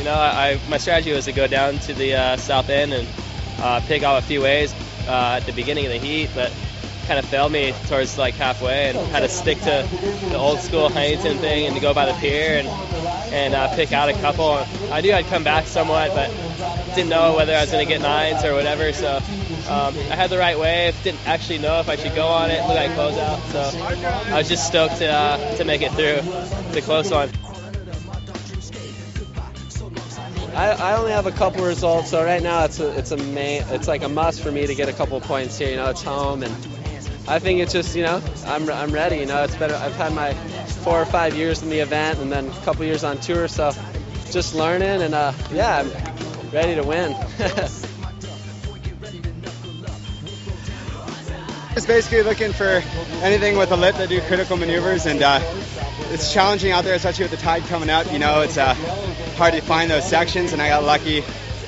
You know, my strategy was to go down to the south end and pick off a few waves at the beginning of the heat, but kind of failed me towards like halfway, and had to stick to the old school Huntington thing and to go by the pier and pick out a couple. I knew I'd come back somewhat, but didn't know whether I was going to get nines or whatever, so I had the right wave, didn't actually know if I should go on it, look like closeout, so I was just stoked to make it through the close one. I only have a couple results, so right now it's like a must for me to get a couple points here. You know, it's home, and I think it's just, you know, I'm ready. You know, it's better. I've had my 4 or 5 years in the event, and then a couple years on tour, so just learning, and yeah, I'm ready to win. Just basically looking for anything with a lip that do critical maneuvers, and it's challenging out there, especially with the tide coming up. You know, it's hard to find those sections, and I got lucky.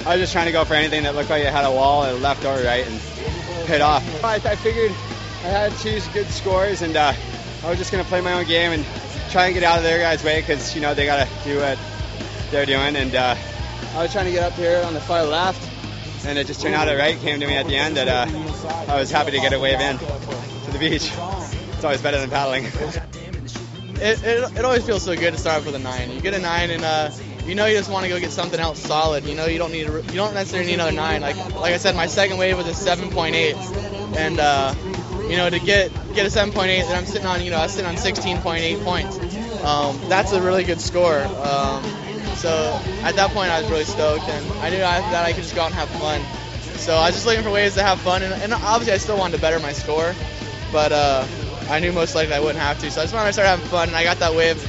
I was just trying to go for anything that looked like it had a wall, left or right, and hit off. I figured I had 2 good scores, and I was just going to play my own game and try and get out of their guys' way, because, you know, they got to do what they're doing. And I was trying to get up here on the far left, and it just turned out right. Came to me at the end that I was happy to get a wave in to the beach. It's always better than paddling. It always feels so good to start off with a 9. You get a 9, and you know you just want to go get something else solid. You know you don't necessarily need another 9. Like I said, my second wave was a 7.8, and you know, to get a 7.8 that I'm sitting on, you know, I was sitting on 16.8 points. That's a really good score. So at that point I was really stoked, and I knew that I could just go out and have fun. So I was just looking for ways to have fun, and obviously I still wanted to better my score, but I knew most likely I wouldn't have to. So I just wanted to start having fun, and I got that wave,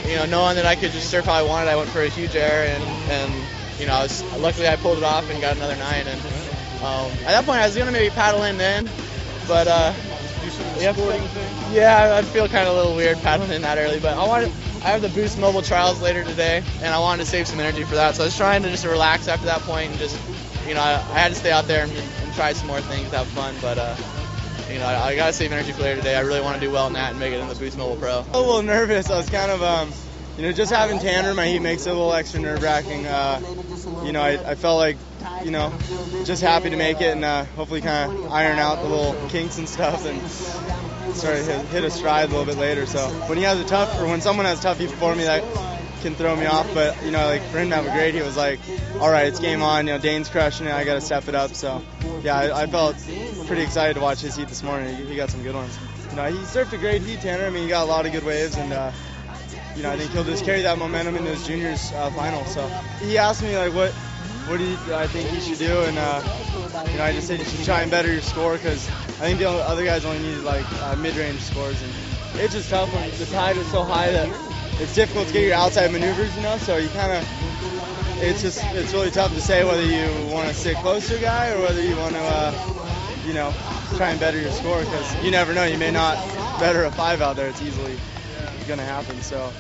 you know, knowing that I could just surf how I wanted. I went for a huge air, and you know, luckily I pulled it off and got another 9. And at that point I was gonna maybe paddle in then, but yeah, I'd feel kind of a little weird paddling in that early. But I have the Boost Mobile trials later today, and I wanted to save some energy for that. So I was trying to just relax after that point, and just, you know, I had to stay out there and try some more things, have fun. But you know, I gotta save energy for later today. I really want to do well in that and make it in the Boost Mobile Pro. A little nervous. I was kind of, you know, just having Tanner in my heat makes it a little extra nerve-wracking. You know, I felt like, you know, just happy to make it, and hopefully kind of iron out the little kinks and stuff, and sort of hit a stride a little bit later. So when he has a tough, or when someone has tough heat before me, that can throw me off. But, you know, like for him to have a great, he was like, all right, it's game on. You know, Dane's crushing it. I got to step it up. So yeah, I felt pretty excited to watch his heat this morning. He got some good ones. You know, he surfed a great heat, Tanner. I mean, he got a lot of good waves, and you know, I think he'll just carry that momentum into his juniors final. So he asked me like, what do I think he should do, and you know, I just said you should try and better your score, because I think the other guys only needed like mid-range scores, and it's just tough when the tide is so high that it's difficult to get your outside maneuvers, you know. So you kind of, it's really tough to say whether you want to sit close to a guy or whether you want to you know, try and better your score, because you never know, you may not better a 5 out there. It's easily going to happen. So